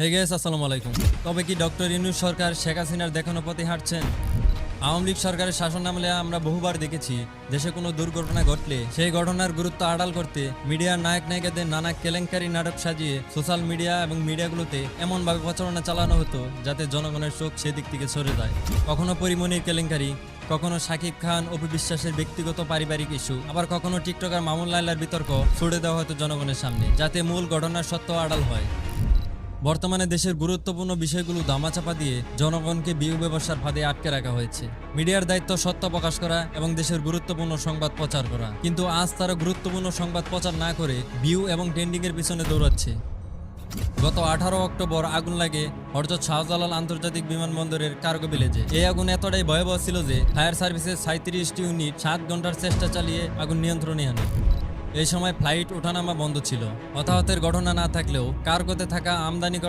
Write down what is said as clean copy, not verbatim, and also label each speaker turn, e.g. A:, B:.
A: Hey guys, আসসালামু আলাইকুম। তবে কি ডক্টর ইউনূস সরকার শেখ হাসিনার দেখানো পথে হাঁটছেন? আওয়ামী লীগ সরকারের শাসন আমলে আমরা বহুবার দেখেছি দেশে কোনো দুর্ঘটনা ঘটলে সেই ঘটনার গুরুত্ব আড়াল করতে মিডিয়ার নায়ক নায়িকাদের নানা কেলেঙ্কারি নাটক সাজিয়ে সোশ্যাল মিডিয়া এবং মিডিয়াগুলোতে এমনভাবে প্রচারণা চালানো হতো যাতে জনগণের চোখ সেদিক থেকে সরে যায়। কখনো পরিমণির কেলেঙ্কারি, কখনো শাকিব খান অপু বিশ্বাসের ব্যক্তিগত পারিবারিক ইস্যু, আবার কখনো টিকটকার মামুন লায়লার বিতর্ক ছুড়ে দেওয়া হতো জনগণের সামনে যাতে মূল ঘটনার সত্য আড়াল হয়। বর্তমানে দেশের গুরুত্বপূর্ণ বিষয়গুলো ধামাচাপা দিয়ে জনগণকে বিউ ব্যবসার ফাঁদে আটকে রাখা হয়েছে। মিডিয়ার দায়িত্ব সত্য প্রকাশ করা এবং দেশের গুরুত্বপূর্ণ সংবাদ প্রচার করা, কিন্তু আজ তারা গুরুত্বপূর্ণ সংবাদ প্রচার না করে ভিউ এবং ট্রেন্ডিং এর পিছনে দৌড়াচ্ছে। গত 18 অক্টোবর আগুন লাগে হযরত শাহজালাল আন্তর্জাতিক বিমানবন্দরের কার্গো ভিলেজে। এই আগুন এতটাই ভয়াবহ ছিল যে ফায়ার সার্ভিসের 37টি ইউনিট 7 ঘন্টার চেষ্টা চালিয়ে আগুন নিয়ন্ত্রণে আনে। এই সময় ফ্লাইট ওঠানামা বন্ধ ছিল। হতাহতের ঘটনা না থাকলেও কার্গোতে থাকা আমদানি